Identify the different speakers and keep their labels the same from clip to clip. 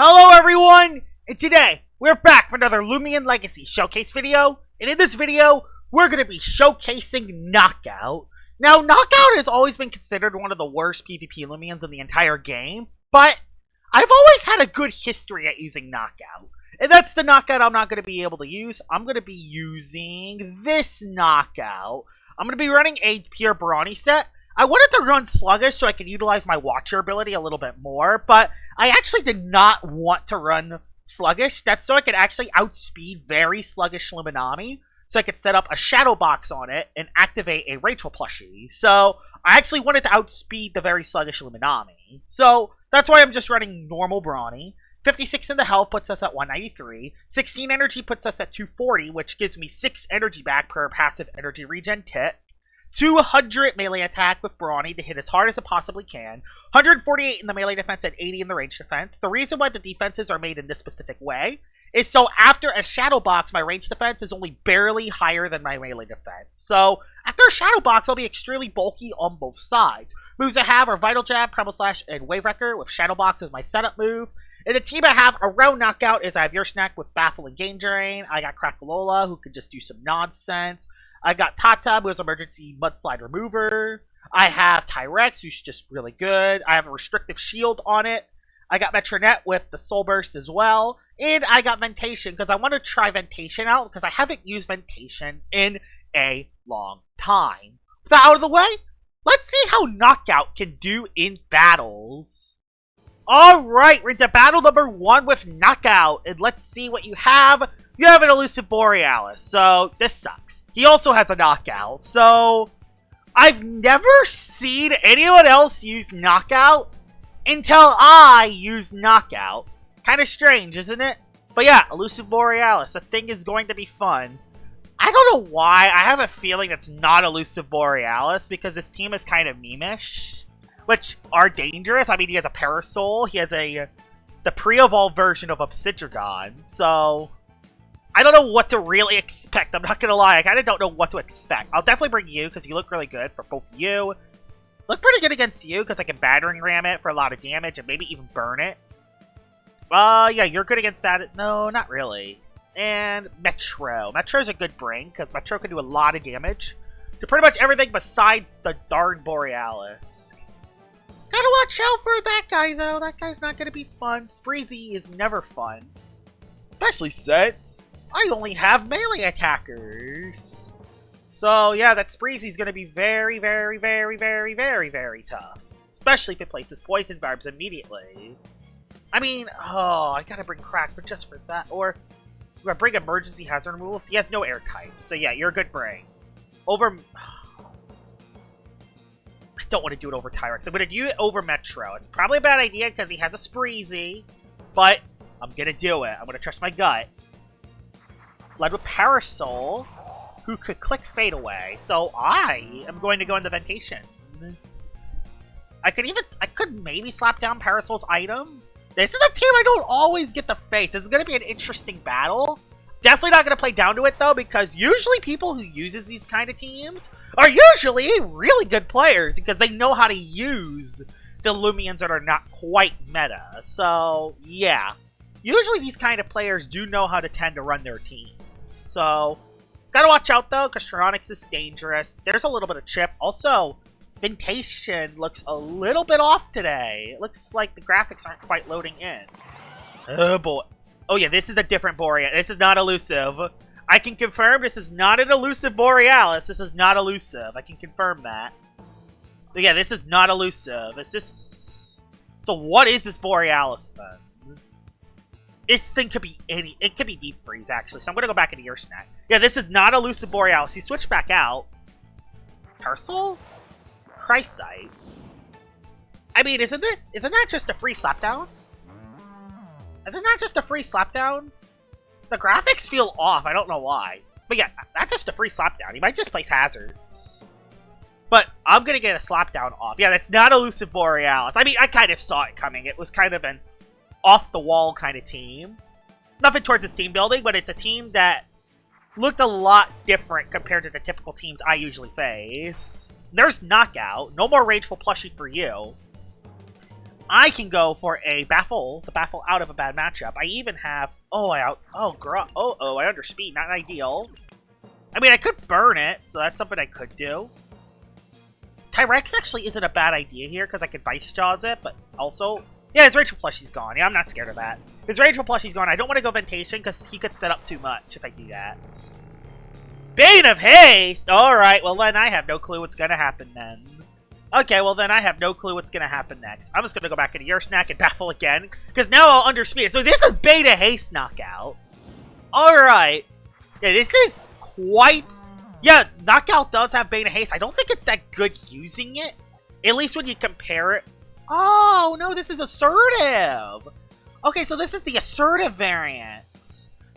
Speaker 1: Hello everyone, and today we're back for another Loomian Legacy Showcase video, and in this video, we're going to be showcasing Knockout. Now, Knockout has always been considered one of the worst PvP Loomians in the entire game, but I've always had a good history at using Knockout. And that's the Knockout I'm not going to be able to use. I'm going to be using this Knockout. I'm going to be running a pure Brawny set. I wanted to run Sluggish so I could utilize my Watcher ability a little bit more, but I actually did not want to run Sluggish. That's so I could actually outspeed very sluggish Luminami, so I could set up a Shadow Box on it and activate a Rachel plushie. So I actually wanted to outspeed the very sluggish Luminami. So that's why I'm just running normal Brawny. 56 in the health puts us at 193. 16 energy puts us at 240, which gives me 6 energy back per passive energy regen tick. 200 melee attack with Brawny to hit as hard as it possibly can. 148 in the melee defense and 80 in the range defense. The reason why the defenses are made in this specific way is so after a Shadow Box, my range defense is only barely higher than my melee defense. So after a Shadow Box, I'll be extremely bulky on both sides. Moves I have are Vital Jab, Primal Slash, and Wave Wrecker, with Shadow Box as my setup move. And the team I have around Knockout is I have Your Snack with Baffle and Game Drain. I got Crackalola, who could just do some nonsense. I got Tata, who has Emergency Mudslide Remover. I have Tyrex, who's just really good. I have a Restrictive Shield on it. I got Metronet with the Soul Burst as well. And I got Ventation, because I want to try Ventation out, because I haven't used Ventation in a long time. With that out of the way, let's see how Knockout can do in battles. Alright, we're into battle number 1 with Knockout, and let's see what you have. You have an Elusive Borealis, so this sucks. He also has a Knockout, so I've never seen anyone else use Knockout until I use Knockout. Kind of strange, isn't it? But yeah, Elusive Borealis, the thing is going to be fun. I don't know why, I have a feeling it's not Elusive Borealis, because this team is kind of meme-ish, which are dangerous. I mean, he has a Parasol, he has the pre-evolved version of Obsidian, so I don't know what to really expect. I'm not gonna lie, I kind of don't know what to expect. I'll definitely bring you, because you look really good for both of you. Look pretty good against you, because I can battering ram it for a lot of damage, and maybe even burn it. Yeah, you're good against that. No, not really. And Metro. Metro's a good bring, because Metro can do a lot of damage to pretty much everything besides the darn Borealis. Gotta watch out for that guy, though. That guy's not gonna be fun. Spreezy is never fun. Especially since I only have melee attackers. So, yeah, that Spreezy's gonna be very, very, very, very, very, very tough. Especially if it places Poison Barbs immediately. I mean, oh, I gotta bring Crack for just for that. Or, do I bring Emergency Hazard Removal? He has no air type. So, yeah, you're a good bring. Over... I don't want to do it over Tyrex. I'm going to do it over Metro. It's probably a bad idea because he has a Spreezy, but I'm going to do it. I'm going to trust my gut. Led with Parasol, who could click Fade Away. So I am going to go into Ventation. I could maybe slap down Parasol's item. This is a team I don't always get to face. This is going to be an interesting battle. Definitely not going to play down to it, though, because usually people who uses these kind of teams are usually really good players because they know how to use the Loomians that are not quite meta. So, yeah. Usually these kind of players do know how to tend to run their teams. So, gotta watch out, though, because Tronix is dangerous. There's a little bit of chip. Also, Ventation looks a little bit off today. It looks like the graphics aren't quite loading in. Oh, boy. Oh yeah, this is a different Borealis. This is not elusive. I can confirm this is not an elusive Borealis. This is not elusive. I can confirm that. But yeah, this is not elusive. Is this... So what is this Borealis then? This thing could be any... It could be Deep Freeze, actually. So I'm going to go back into Your Snack. Yeah, this is not elusive Borealis. He switched back out. Parasol? Christite? I mean, isn't that just a free slapdown? Isn't that just a free slapdown? The graphics feel off. I don't know why. But yeah, that's just a free slapdown. He might just place hazards. But I'm going to get a slapdown off. Yeah, that's not Elusive Borealis. I mean, I kind of saw it coming. It was kind of an off-the-wall kind of team. Nothing towards his team building, but it's a team that looked a lot different compared to the typical teams I usually face. There's Knockout. No more Rageful plushie for you. I can go for a baffle, the baffle out of a bad matchup. I even have, I underspeed, not ideal. I mean, I could burn it, so that's something I could do. Tyrex actually isn't a bad idea here, because I could Vice Jaws it, but also, yeah, his Rageful Plushie's gone. Yeah, I'm not scared of that. His Rageful Plushie's gone. I don't want to go Ventation, because he could set up too much if I do that. Bane of Haste! Alright, well then I have no clue what's gonna happen then. Okay, well then I have no clue what's gonna happen next. I'm just gonna go back into your snack and baffle again, because now I'll underspeed it. So this is Bane of Haste knockout. Alright. Yeah, this is quite... Yeah, Knockout does have Bane of Haste. I don't think it's that good using it. At least when you compare it. Oh, no, this is assertive. Okay, so this is the assertive variant.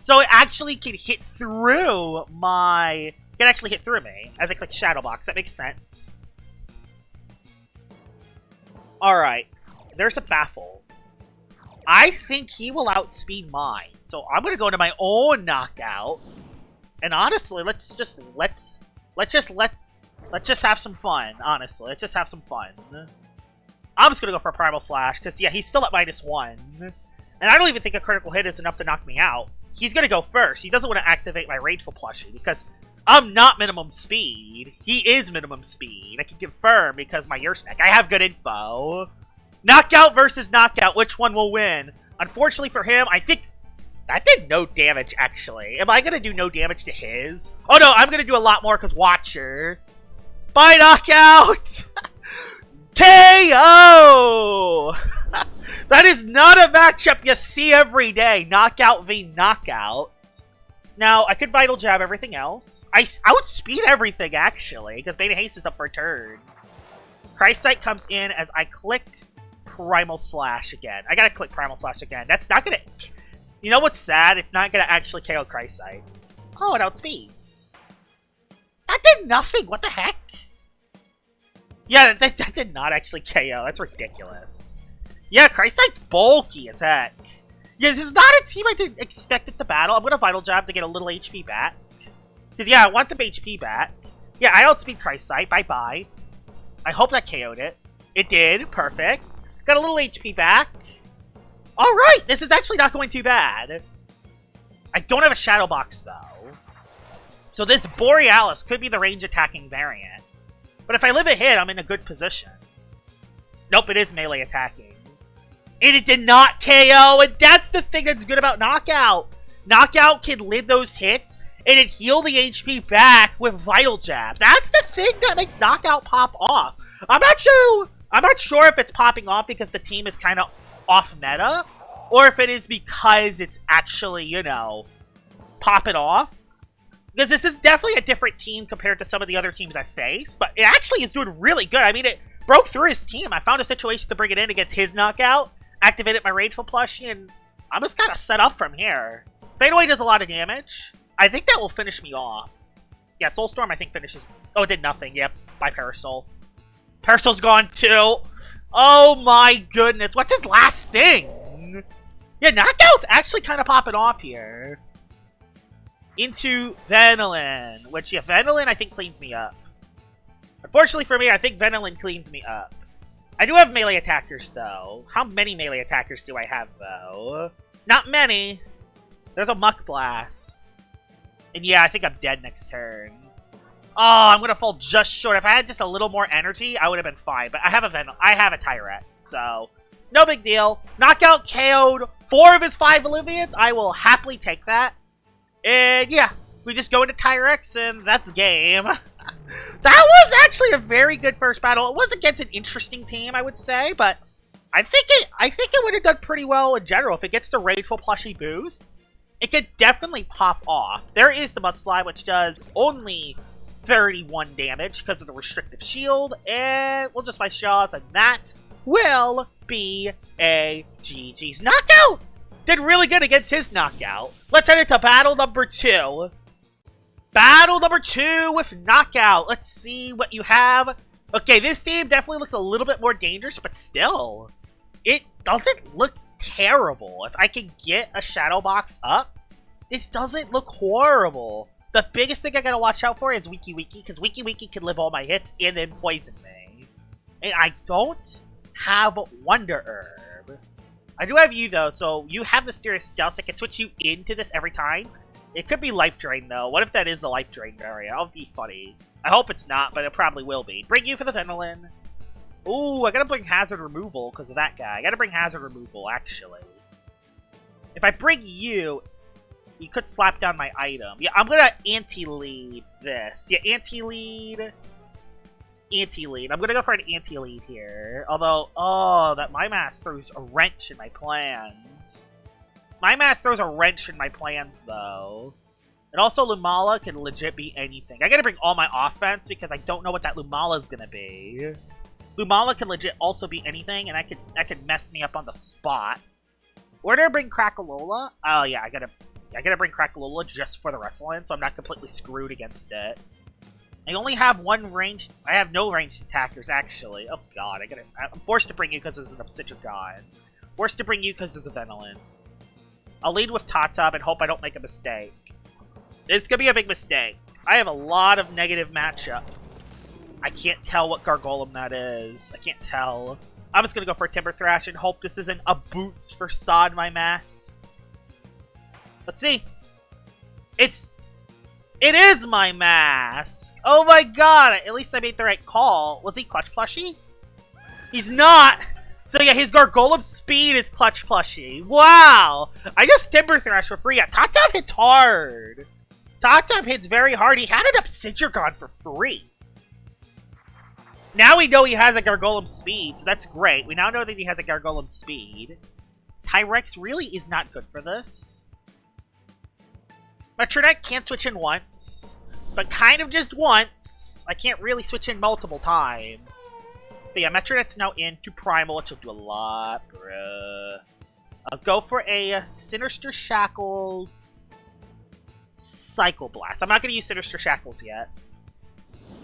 Speaker 1: So it actually can hit through my... It can actually hit through me as I click Shadow Box. That makes sense. Alright, there's the Baffle. I think he will outspeed mine. So I'm going to go into my own Knockout. And honestly, let's just have some fun. Honestly, let's just have some fun. I'm just gonna go for a Primal Slash because yeah, he's still at -1, and I don't even think a critical hit is enough to knock me out. He's gonna go first. He doesn't want to activate my Rageful Plushie because I'm not minimum speed. He is minimum speed. I can confirm because my ear snack. I have good info. Knockout versus Knockout. Which one will win? Unfortunately for him, I think. That did no damage, actually. Am I going to do no damage to his? Oh, no, I'm going to do a lot more because Watcher. Bye, Knockout! KO! That is not a matchup you see every day. Knockout v Knockout. Now, I could Vital Jab everything else. I outspeed everything, actually, because Bane of Haste is up for a turn. Christ Sight comes in as I click Primal Slash again. I got to click Primal Slash again. That's not going to... You know what's sad? It's not going to actually KO Christ Sight. Oh, it outspeeds. That did nothing. What the heck? Yeah, that did not actually KO. That's ridiculous. Yeah, Christ Sight's bulky as heck. Yeah, this is not a team I didn't expect it to battle. I'm going to Vital Jab to get a little HP back. Because, yeah, I want some HP back. Yeah, I outspeed Christ Sight. Bye-bye. I hope that KO'd it. It did. Perfect. Got a little HP back. Alright, this is actually not going too bad. I don't have a Shadow Box, though. So this Borealis could be the range attacking variant. But if I live a hit, I'm in a good position. Nope, it is melee attacking. And it did not KO, and that's the thing that's good about Knockout. Knockout can live those hits, and it heal the HP back with Vital Jab. That's the thing that makes Knockout pop off. I'm not sure if it's popping off because the team is kind of off meta, or if it is because it's actually, you know, popping off. Because this is definitely a different team compared to some of the other teams I face, but it actually is doing really good. I mean, it broke through his team. I found a situation to bring it in against his Knockout, activated my Rageful Plushie, and I'm just kind of set up from here. Fade Away does a lot of damage. I think that will finish me off. Yeah, Soulstorm I think finishes... Oh, it did nothing. Yep, by Parasol. Parasol's gone too. Oh my goodness. What's his last thing? Yeah, Knockout's actually kind of popping off here. Into Venilin. Which, yeah, Venilin I think cleans me up. Unfortunately for me, I think Venilin cleans me up. I do have melee attackers, though. How many melee attackers do I have, though? Not many. There's a Muck Blast. And yeah, I think I'm dead next turn. Oh, I'm gonna fall just short. If I had just a little more energy, I would have been fine. But I have a Tyrant, so no big deal. Knockout KO'd 4 of his 5 Olivians. I will happily take that. And yeah, we just go into Tyrex, and that's game. That was actually a very good first battle. It was against an interesting team, I would say, but I think it would have done pretty well in general. If it gets the Rageful Plushie boost, it could definitely pop off. There is the Mudslide, which does only 31 damage because of the restrictive shield, and we'll just fight shots, and that will be a GG's. Knockout did really good against his Knockout. Let's head into battle number 2. Battle number 2 with Knockout. Let's see what you have. Okay, this team definitely looks a little bit more dangerous, but still, it doesn't look terrible. If I can get a Shadow Box up, this doesn't look horrible. The biggest thing I gotta watch out for is Wiki Wiki, because Wiki Wiki can live all my hits and then poison me. And I don't have Wonder Herb. I do have you, though, so you have Mysterious Dust. I can switch you into this every time. It could be Life Drain, though. What if that is the Life Drain area? That'll be funny. I hope it's not, but it probably will be. Bring you for the Venolin. Ooh, I gotta bring Hazard Removal because of that guy. I gotta bring Hazard Removal, actually. If I bring you, you could slap down my item. Yeah, I'm gonna anti-lead this. Yeah, anti-lead. Anti-lead. I'm gonna go for an anti-lead here. Although, oh, that My Mask throws a wrench in my plans. My Mask throws a wrench in my plans, though. And also, Lumala can legit be anything. I gotta bring all my offense because I don't know what that Lumala is gonna be. Lumala can legit also be anything, and that could mess me up on the spot. Where did I bring Crackalola? Oh yeah, I gotta bring Crackalola just for the Wrestling, so I'm not completely screwed against it. I only have one ranged. I have no ranged attackers actually. Oh god, I'm forced to bring you because there's an Obsidian. Forced to bring you because there's a Venolin. I'll lead with Tata and hope I don't make a mistake. This is gonna be a big mistake. I have a lot of negative matchups. I can't tell what Gargolem that is. I can't tell. I'm just gonna go for a Timber Thrash and hope this isn't a Boots for Sod My Mass. Let's see. It is My Mask! Oh my god! At least I made the right call. Was he Clutch Plushie? He's not! So yeah, his Gargolem speed is Clutch Plushie. Wow! I just Timber Thrash for free. Yeah, Tatab hits hard. Tatab hits very hard. He had an Obsidian for free. Now we know he has a Gargolem speed, so that's great. We now know that he has a Gargolem speed. Tyrex really is not good for this. Metronette can't switch in once, but kind of just once. I can't really switch in multiple times. But yeah, Metronette's now into Primal, which will do a lot, bruh. I'll go for a Sinister Shackles Cycle Blast. I'm not going to use Sinister Shackles yet.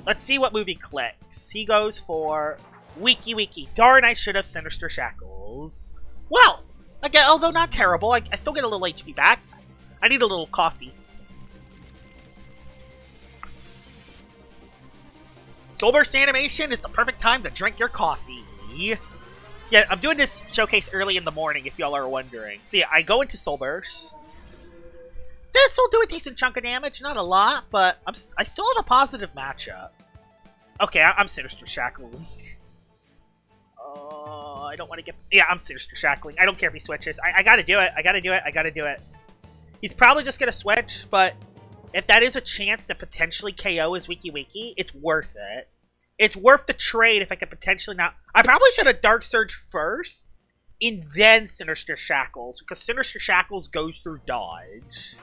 Speaker 1: Let's see what movie clicks. He goes for Wiki Wiki. Darn, I should have Sinister Shackles. Well, again, although not terrible, I still get a little HP back. I need a little coffee. Soulburst animation is the perfect time to drink your coffee. Yeah, I'm doing this showcase early in the morning, if y'all are wondering. So yeah, I go into Soulburst. This will do a decent chunk of damage, not a lot, but I still have a positive matchup. Okay, I'm Sinister Shackling. Oh, I don't want to get... Yeah, I'm Sinister Shackling. I don't care if he switches. I gotta do it. I gotta do it. I gotta do it. He's probably just gonna switch, but if that is a chance to potentially KO his Wiki Wiki, it's worth it. It's worth the trade if I could potentially not... I probably should have Dark Surge first, and then Sinister Shackles, because Sinister Shackles goes through dodge.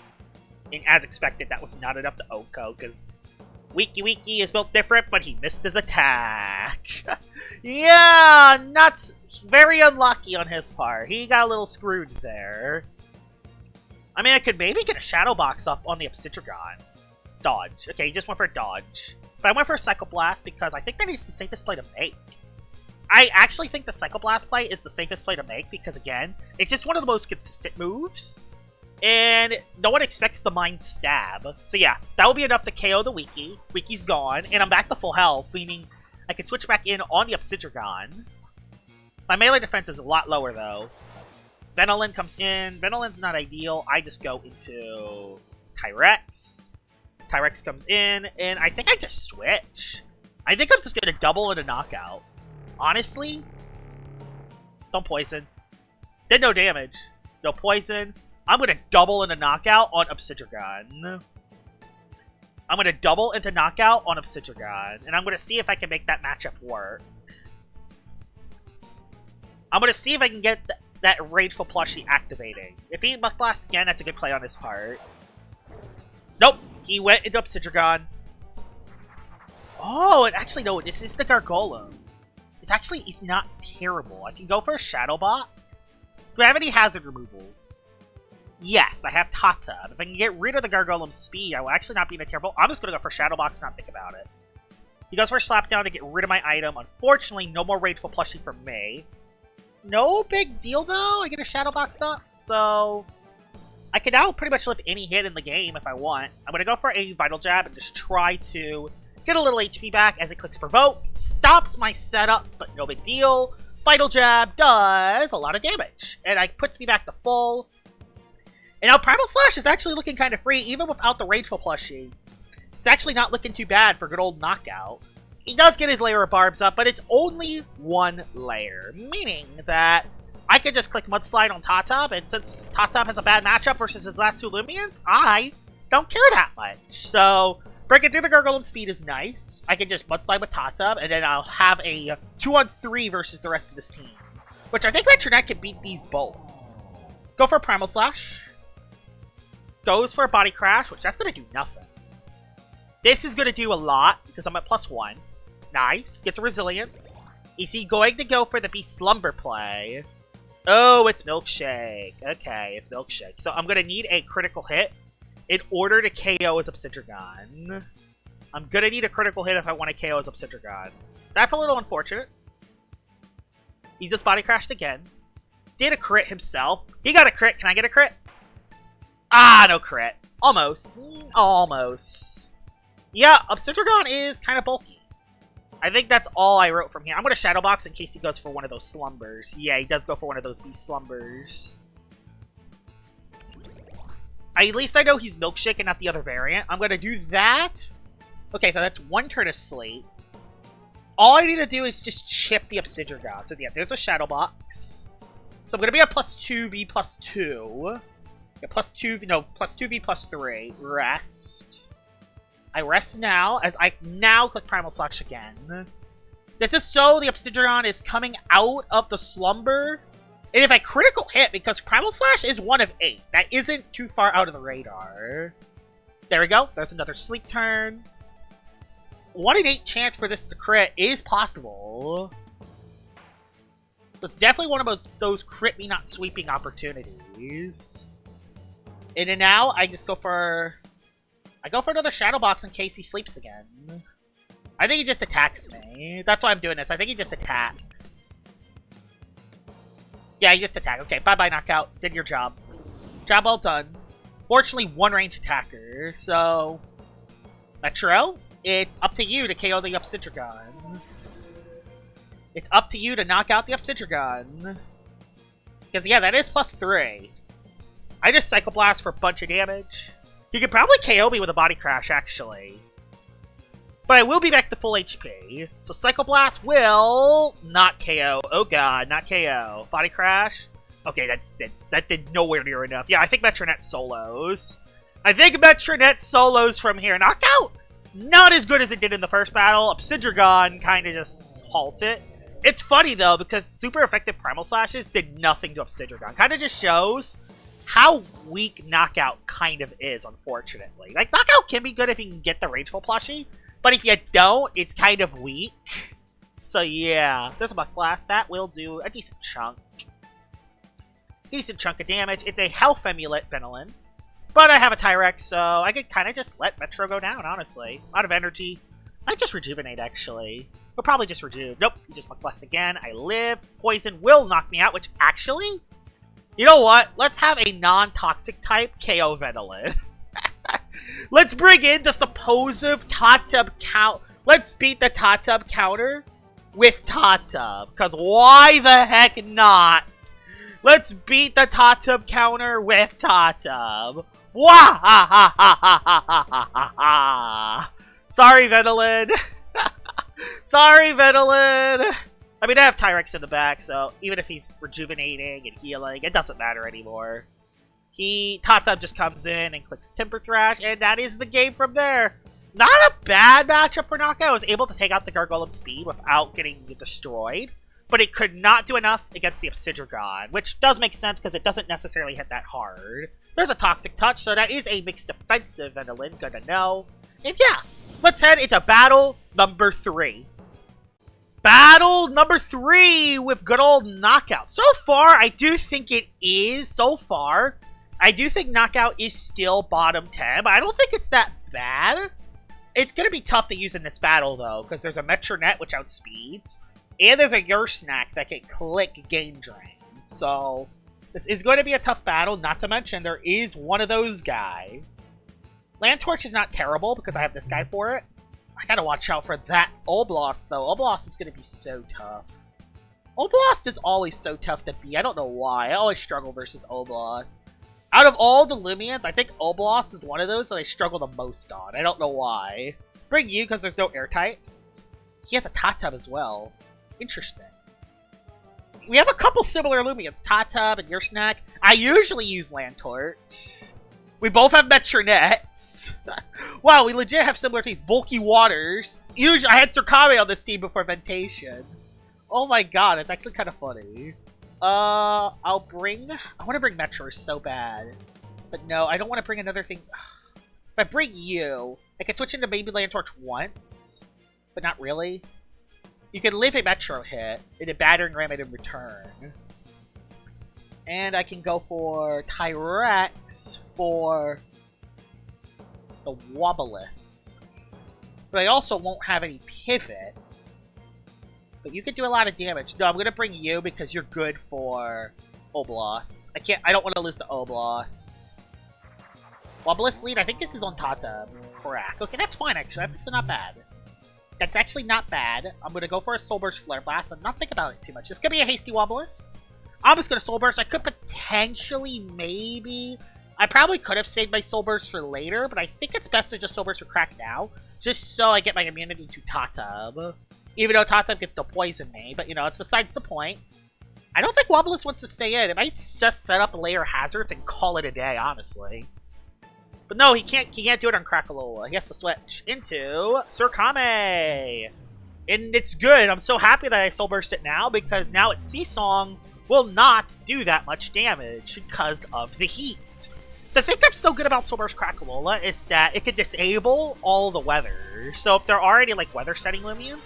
Speaker 1: And as expected, that was not enough to Oko, because Wiki Wiki is built different, but he missed his attack. Yeah, not very unlucky on his part. He got a little screwed there. I mean, I could maybe get a Shadow Box up on the Obsidian. Dodge. Okay, he just went for a dodge. But I went for a Psycho Blast because I think that is the safest play to make. I actually think the Psycho Blast play is the safest play to make because, again, it's just one of the most consistent moves. And no one expects the Mind Stab. So yeah, that will be enough to KO the Wiki. Wiki's gone, and I'm back to full health, meaning I can switch back in on the Obsidian. My melee defense is a lot lower, though. Venolin comes in. Venolin's not ideal. I just go into Tyrex. Tyrex comes in, and I think I just switch. I think I'm just going to double into Knockout. Honestly, don't poison. Did no damage. No poison. I'm going to double into Knockout on Obsidian. I'm going to double into Knockout on Obsidian, and I'm going to see if I can make that matchup work. I'm going to see if I can get that Rageful Plushie activating. If he Buck Blast again, that's a good play on his part. Nope, he went into Obsidian. Oh, and actually, no, this is the Gargolem. It's not terrible. I can go for a Shadow Box. Do I have any hazard removal? Yes, I have Tata. If I can get rid of the Gargolem's speed, I will actually not be that terrible. I'm just going to go for Shadow Box and not think about it. He goes for a Slapdown to get rid of my item. Unfortunately, no more Rageful Plushie for me. No big deal, though. I get a Shadow Box up, so I can now pretty much live any hit in the game if I want. I'm going to go for a Vital Jab and just try to get a little HP back as it clicks Provoke. Stops my setup, but no big deal. Vital Jab does a lot of damage, and it puts me back to full. And now Primal Slash is actually looking kind of free, even without the Rageful plushie. It's actually not looking too bad for good old Knockout. He does get his layer of barbs up, but it's only one layer, meaning that I could just click Mudslide on Tatop, and since Tatop has a bad matchup versus his last two Loomians, I don't care that much. So, breaking through the Gargoyle speed is nice. I can just Mudslide with Tatop, and then I'll have a 2-on-3 versus the rest of this team. Which I think Metronet can beat these both. Go for Primal Slash. Goes for a Body Crash, which that's going to do nothing. This is going to do a lot, because I'm at +1. Nice. Gets a Resilience. Is he going to go for the Beast Slumber play? Oh, it's Milkshake. Okay, it's Milkshake. So I'm going to need a critical hit in order to KO his Obsidian. I'm going to need a critical hit if I want to KO his Obsidian. That's a little unfortunate. He just Body Crashed again. Did a crit himself. He got a crit. Can I get a crit? Ah, no crit. Almost. Almost. Yeah, Obsidian is kind of bulky. I think that's all I wrote from here. I'm going to Shadow Box in case he goes for one of those slumbers. Yeah, he does go for one of those beast slumbers. At least I know he's Milkshake and not the other variant. I'm going to do that. Okay, so that's one turn of sleep. All I need to do is just chip the Obsidian. So yeah, there's a Shadow Box. So I'm going to be a +2V +2. Yeah, +2V +3. Rest. I rest now, as I now click Primal Slash again. This is so the Obsidian is coming out of the slumber. And if I critical hit, because Primal Slash is 1 of 8. That isn't too far out of the radar. There we go. There's another sleep turn. 1 in 8 chance for this to crit is possible. So it's definitely one of those crit me not sweeping opportunities. And then now I just go for... I go for another Shadow Box in case he sleeps again. I think he just attacks me. That's why I'm doing this. I think he just attacks. Yeah, he just attacked. Okay, bye-bye, Knockout. Did your job. Job well done. Fortunately, one range attacker. So, Metro, it's up to you to KO the Obsidian. It's up to you to knock out the Obsidian. Because, yeah, that is +3. I just Psycho Blast for a bunch of damage. He could probably KO me with a Body Crash, actually. But I will be back to full HP. So Psycho Blast will not KO. Oh god, not KO. Body Crash. Okay, that did nowhere near enough. Yeah, I think Metronet solos. I think Metronet solos from here. Knockout! Not as good as it did in the first battle. Obsidian kind of just halt it. It's funny, though, because super effective Primal Slashes did nothing to Obsidian. Kind of just shows how weak Knockout kind of is, unfortunately. Like, Knockout can be good if you can get the Rageful plushie, but if you don't, it's kind of weak. So yeah, there's a Buck Blast. That will do a decent chunk. Decent chunk of damage. It's a Health Amulet, Benelin. But I have a Tyrex, so I could kind of just let Metro go down, honestly. A lot of energy. I might just Rejuvenate, actually. We'll probably just Rejuve. Nope, he just Buck Blast again. I live. Poison will knock me out, which actually... You know what? Let's have a non-toxic type KO Venilin. Let's bring in the supposed Tatub count. Let's beat the Tatub counter with Tatub. Because why the heck not? Let's beat the Tatub counter with Tatub. Wah ha ha ha ha ha ha ha ha. Sorry, Venilin. Sorry, Venilin. I mean, I have Tyrex in the back, so even if he's rejuvenating and healing, it doesn't matter anymore. Tatub just comes in and clicks Timber Thrash, and that is the game from there. Not a bad matchup for Knockout. I was able to take out the Gargoyle speed without getting destroyed, but it could not do enough against the Obsidian, which does make sense because it doesn't necessarily hit that hard. There's a Toxic Touch, so that is a mixed defensive Venilin, good to know. And yeah, let's head into battle number 3. Battle number 3 with good old Knockout. So far, I do think it is. So far, I do think Knockout is still bottom 10, but I don't think it's that bad. It's going to be tough to use in this battle, though, because there's a Metronet, which outspeeds, and there's a Snack that can click Gain Drain. So, this is going to be a tough battle, not to mention there is one of those guys. Land Torch is not terrible, because I have this guy for it. I gotta watch out for that Oblost, though. Oblost is gonna be so tough. Oblast is always so tough to beat. I don't know why. I always struggle versus Oblast. Out of all the Loomians, I think Oblast is one of those that I struggle the most on. I don't know why. Bring you because there's no air types. He has a Tatub as well. Interesting. We have a couple similar Loomians. Tatub and Your Snack. I usually use Land Torch. We both have Metronets. Wow, we legit have similar teams. Bulky Waters. Usually, I had Surkame on this team before Ventation. Oh my god, it's actually kind of funny. I want to bring Metro so bad. But no, I don't want to bring another thing. If I bring you, I can switch into maybe Land Torch once. But not really. You can live a Metro hit in a Battering Ram in return. And I can go for Tyrex for the Wobblisk. But I also won't have any Pivot. But you can do a lot of damage. No, I'm going to bring you because you're good for Oblast. I don't want to lose to Oblast. Wobblisk lead, I think this is on Tata. Crack. Okay, that's fine actually. That's actually not bad. That's actually not bad. I'm going to go for a Soul Burst Flare Blast and not think about it too much. This could be a hasty Wobblisk. I'm just going to Soul Burst. I could potentially, maybe... I probably could have saved my Soul Burst for later, but I think it's best to just Soul Burst for Crack now. Just so I get my immunity to Tatub. Even though Tatub gets to poison me, but you know, it's besides the point. I don't think Wobblisk wants to stay in. It might just set up layer hazards and call it a day, honestly. But no, he can't do it on Crackalola. He has to switch into Surkame. And it's good. I'm so happy that I Soul Burst it now, because now its Seasong will not do that much damage because of the heat. The thing that's so good about Soul Burst Crackalola is that it can disable all the weather. So if there are any like weather setting Loomians,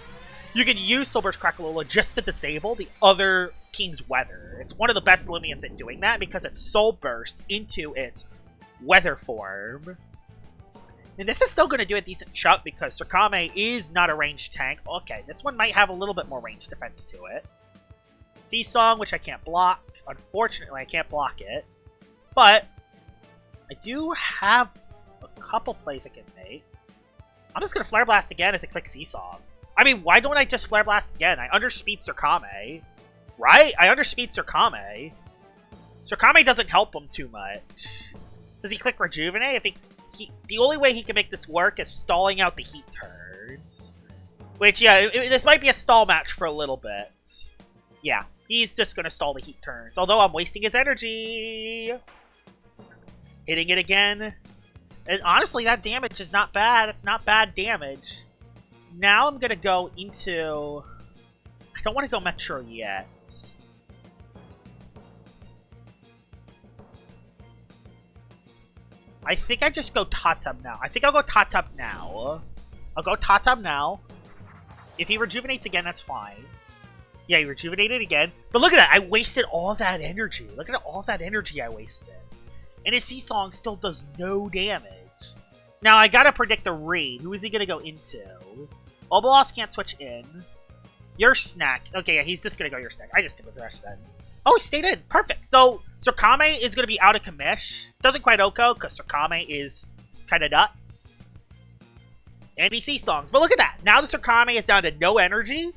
Speaker 1: you can use Soul Burst Crackalola just to disable the other team's weather. It's one of the best Loomians at doing that because it's Soul Burst into its weather form. And this is still going to do a decent chunk because Surkame is not a ranged tank. Okay, this one might have a little bit more ranged defense to it. Seasong, which I can't block. Unfortunately, I can't block it. But I do have a couple plays I can make. I'm just going to Flare Blast again as a quick Seasong. I mean, why don't I just Flare Blast again? I underspeed Surkame. Right? I underspeed Surkame. Surkame doesn't help him too much. Does he click Rejuvenate? I think the only way he can make this work is stalling out the heat turns. Which, yeah, this might be a stall match for a little bit. Yeah, he's just going to stall the heat turns. Although I'm wasting his energy. Hitting it again. And honestly, that damage is not bad. It's not bad damage. Now I'm going to go into... I don't want to go Metro yet. I think I just go Tatub now. I think I'll go Tatub now. I'll go Tatub now. If he rejuvenates again, that's fine. Yeah, he rejuvenated again. But look at that. I wasted all that energy. Look at all that energy I wasted. And his Seasong still does no damage. Now, I gotta predict the raid. Who is he gonna go into? Oblast can't switch in. Your Snack. Okay, yeah, he's just gonna go Your Snack. I just did with the rest then. Oh, he stayed in. Perfect. So, Surkame is gonna be out of commish. Doesn't quite Oko, because Surkame is kind of nuts. And he Seasongs. But look at that. Now the Surkame is down to no energy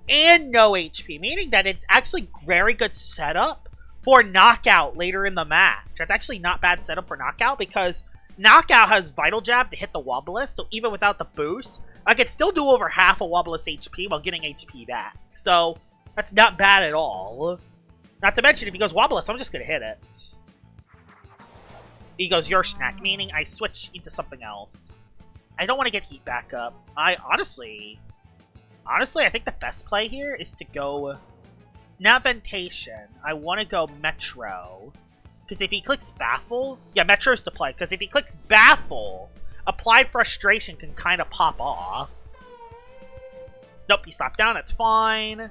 Speaker 1: and no HP, meaning that it's actually very good setup for Knockout later in the match. That's actually not bad setup for Knockout, because Knockout has Vital Jab to hit the Wobblisk, so even without the boost, I could still do over half a Wobblisk HP while getting HP back. So, that's not bad at all. Not to mention, if he goes Wobblisk, I'm just going to hit it. He goes Your Snack, meaning I switch into something else. I don't want to get heat back up. Honestly, I think the best play here is to go... Not Ventation. I want to go Metro. Because if he clicks Baffle... Yeah, Metro's the play. Because if he clicks Baffle, Applied Frustration can kind of pop off. Nope, he slapped down. That's fine.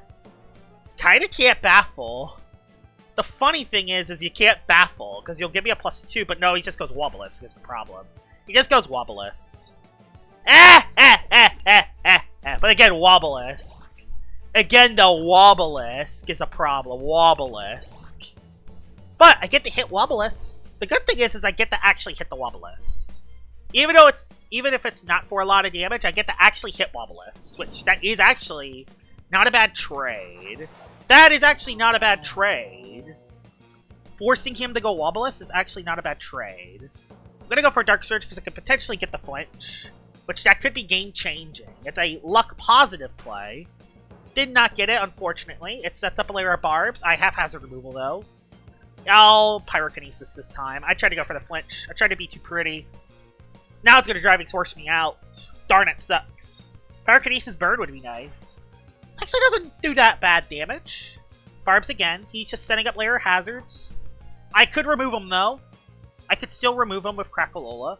Speaker 1: Kind of can't Baffle. The funny thing is you can't Baffle. Because you'll give me a +2. But no, he just goes Wobblisk is the problem. He just goes Wobblisk. But again, Wobblisk. Again, the Wobblisk is a problem. Wobblisk. But I get to hit Wobblisk. The good thing is I get to actually hit the Wobblisk. Even if it's not for a lot of damage, I get to actually hit Wobblisk, which that is actually not a bad trade. That is actually not a bad trade. Forcing him to go Wobulus is actually not a bad trade. I'm gonna go for Dark Surge because I could potentially get the flinch, which that could be game-changing. It's a luck-positive play. Did not get it, unfortunately. It sets up a layer of barbs. I have hazard removal, though. I'll Pyrokinesis this time. I tried to go for the flinch. I tried to be too pretty. Now it's gonna Driving Force me out. Darn, it sucks. Pyrokinesis Burn would be nice. Actually doesn't do that bad damage. Barbs again. He's just setting up layer hazards. I could remove him, though. I could still remove him with Crackalola.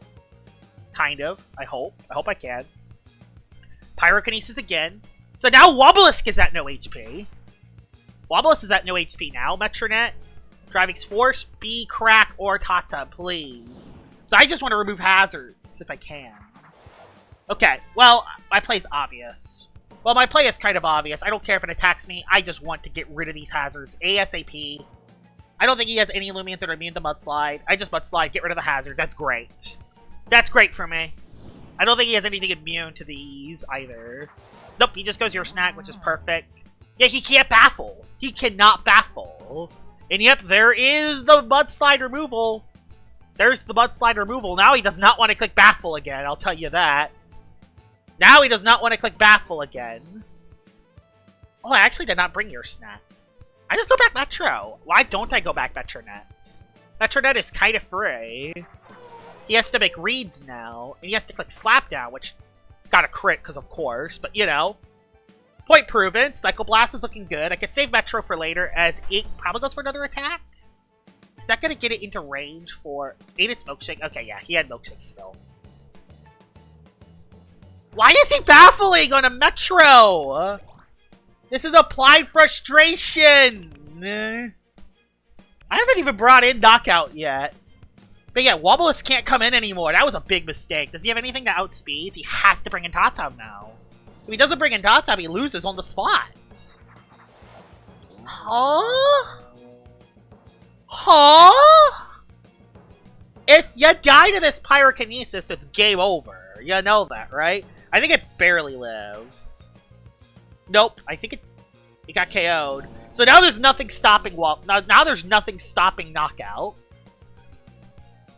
Speaker 1: Kind of. I hope. I hope I can. Pyrokinesis again. So now Wobbulisk is at no HP. Wobbulisk is at no HP now. Metronet. Driving Force. Be Crack or Tata, please. So I just want to remove hazards if I can. Okay. Well, my play's obvious. Well, my play is kind of obvious. I don't care if it attacks me. I just want to get rid of these hazards ASAP. I don't think he has any Loomians that are immune to Mudslide. I just Mudslide, get rid of the hazard. That's great. That's great for me. I don't think he has anything immune to these either. Nope, he just goes your snack, which is perfect. Yeah, he can't baffle. He cannot baffle. And yep, there is the Mudslide removal. There's the Mudslide removal. Now he does not want to click baffle again, I'll tell you that. Now he does not want to click baffle again. Oh, I actually did not bring your snack. I just go back Metro. Why don't I go back Metronet? Metronet is kind of free. He has to make reads now, and he has to click Slapdown, which got a crit, because of course, but you know. Point proven. Psycho Blast is looking good. I could save Metro for later, as it probably goes for another attack. Is that going to get it into range for... Ate its Milkshake? Okay, yeah, he had Milkshake still. Why is he baffling on a Metro? This is Applied Frustration! I haven't even brought in Knockout yet. But yeah, Wobbulisk can't come in anymore. That was a big mistake. Does he have anything that outspeeds? He has to bring in Tatab now. If he doesn't bring in Tatab, he loses on the spot. Huh? Huh? If you die to this Pyrokinesis, it's game over. You know that, right? I think it barely lives. Nope, I think it got KO'd. So now there's nothing stopping now there's nothing stopping Knockout.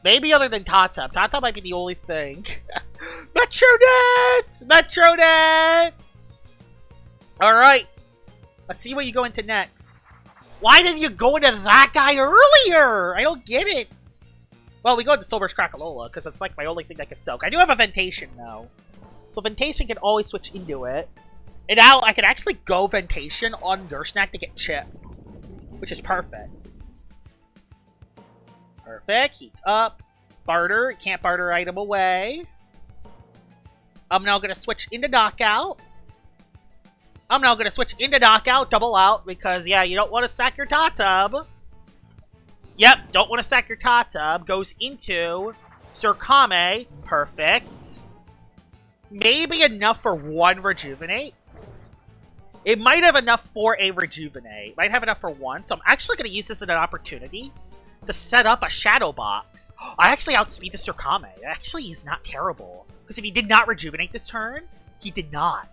Speaker 1: Maybe other than Tata. Tata might be the only thing. Metronet! Metronet! Alright. Let's see what you go into next. Why didn't you go into that guy earlier? I don't get it. Well, we go into Silver's Crackalola, because it's like my only thing that can soak. I do have a Ventation, though. So Ventation can always switch into it. And now I can actually go Ventation on Nursnack to get Chip. Which is perfect. Perfect. Heats up. Barter. Can't barter item away. I'm now going to switch into Knockout. I'm now going to switch into Knockout. Double out. Because, yeah, you don't want to sack your Tatab. Yep. Don't want to sack your Tatab. Goes into Surkame. Perfect. Maybe enough for one Rejuvenate. It might have enough for a Rejuvenate. Might have enough for one. So I'm actually going to use this as an opportunity to set up a Shadow Box. I actually outspeed the Surkame. Actually, he's not terrible. Because if he did not Rejuvenate this turn, he did not.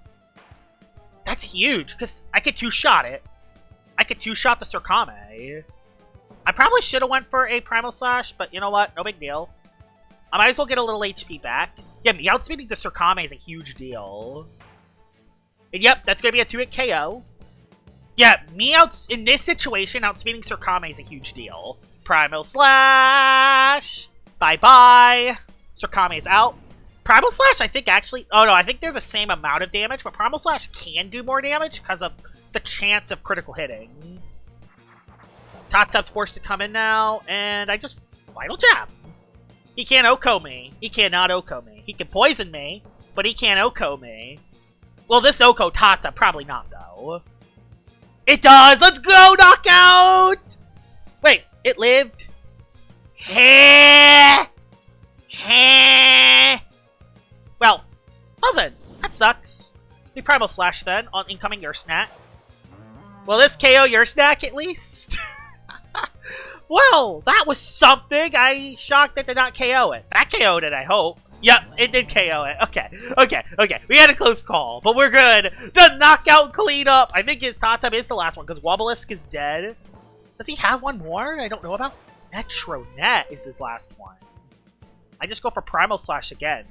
Speaker 1: That's huge, because I could two-shot it. I could two-shot the Surkame. I probably should have went for a Primal Slash, but you know what? No big deal. I might as well get a little HP back. Yeah, me outspeeding the Surkame is a huge deal. And yep, that's going to be a 2-hit KO. Yeah, in this situation, outspeeding Surkame is a huge deal. Primal Slash! Bye-bye! Surkame is out. Primal Slash, I think actually... Oh no, I think they're the same amount of damage, but Primal Slash can do more damage because of the chance of critical hitting. Tatsub's forced to come in now, and I just Final Jab. He can't Oko me. He cannot Oko me. He can poison me, but he can't Oko me. Well, this Oko Tata, probably not, though. It does! Let's go, Knockout! Wait, it lived? Heh! Heh! Well, then, that sucks. We Primal Slash, then, on incoming your snack. Will this KO your snack, at least? Well, that was something. I shocked it did not KO it. That KO'd it, I hope. Yep, it did KO it. Okay. We had a close call, but we're good. The knockout cleanup. I think his Tatab is the last one because Wobblisk is dead. Does he have one more I don't know about? Metronet is his last one. I just go for Primal Slash again.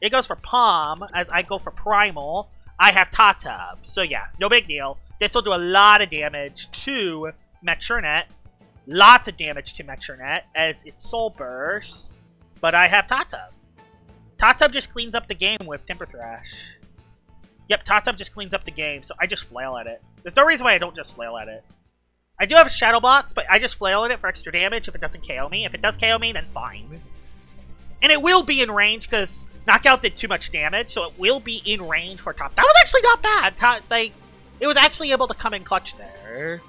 Speaker 1: It goes for Palm as I go for Primal. I have Tatab. So yeah, no big deal. This will do a lot of damage to Metronet. Lots of damage to Metronet as it's Soul Burst. But I have Tatab. Tatab just cleans up the game with Timber Thrash. Yep, Tatab just cleans up the game, so I just flail at it. There's no reason why I don't just flail at it. I do have Shadow Box, but I just flail at it for extra damage if it doesn't KO me. If it does KO me, then fine. And it will be in range, because Knockout did too much damage, so it will be in range for top. That was actually not bad. It was actually able to come in clutch there.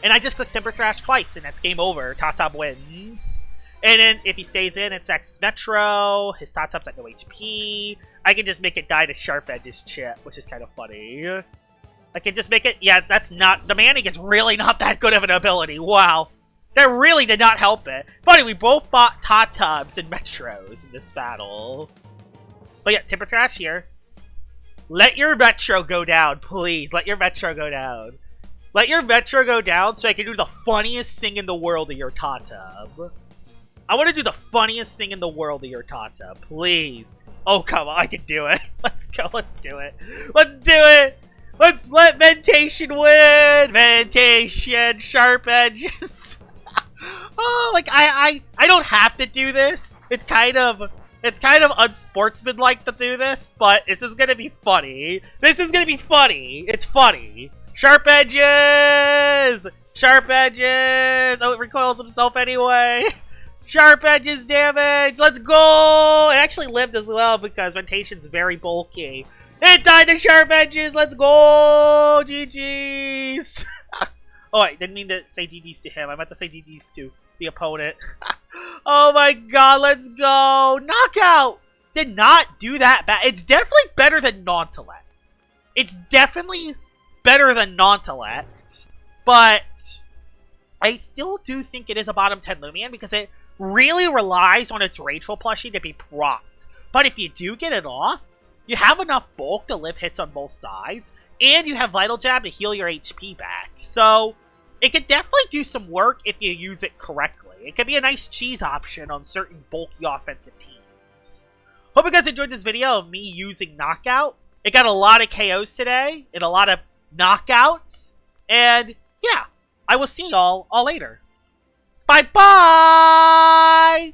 Speaker 1: And I just clicked Timber Thrash twice, and that's game over. Tatab wins. And then if he stays in, it's X Metro. His Tatab's at no HP. I can just make it die to Sharp Edge's chip, which is kind of funny. I can just make it... Yeah, that's not... The Manning is really not that good of an ability. Wow. That really did not help it. Funny, we both fought Tatabs and Metros in this battle. But yeah, Timber Thrash here. Let your Metro go down, please. Let your Metro go down. Let your Metro go down so I can do the funniest thing in the world to your Tatab. I want to do the funniest thing in the world to your Tatab, please. Oh, come on, I can do it. Let's go, let's do it. Let's do it! Let's let Mentation win! Mentation, Sharp Edges. Oh, like, I don't have to do this. It's kind of unsportsmanlike to do this, but this is gonna be funny. This is gonna be funny. It's funny. Sharp Edges! Sharp Edges! Oh, it recoils himself anyway. Sharp Edges damage! Let's go! It actually lived as well because Mentation's very bulky. It died to Sharp Edges! Let's go! GG's! Oh, I didn't mean to say GG's to him. I meant to say GG's to the opponent. Oh my god, let's go! Knockout! Did not do that bad. It's definitely better than Nautilus. It's definitely better than Nautilus. But I still do think it is a bottom 10 Loomian because it really relies on its Rageful plushie to be procced. But if you do get it off, you have enough bulk to live hits on both sides, and you have Vital Jab to heal your HP back. So it could definitely do some work if you use it correctly. It could be a nice cheese option on certain bulky offensive teams. Hope you guys enjoyed this video of me using Knockout. It got a lot of KOs today, and a lot of knockouts. And yeah, I will see y'all all later. Bye-bye!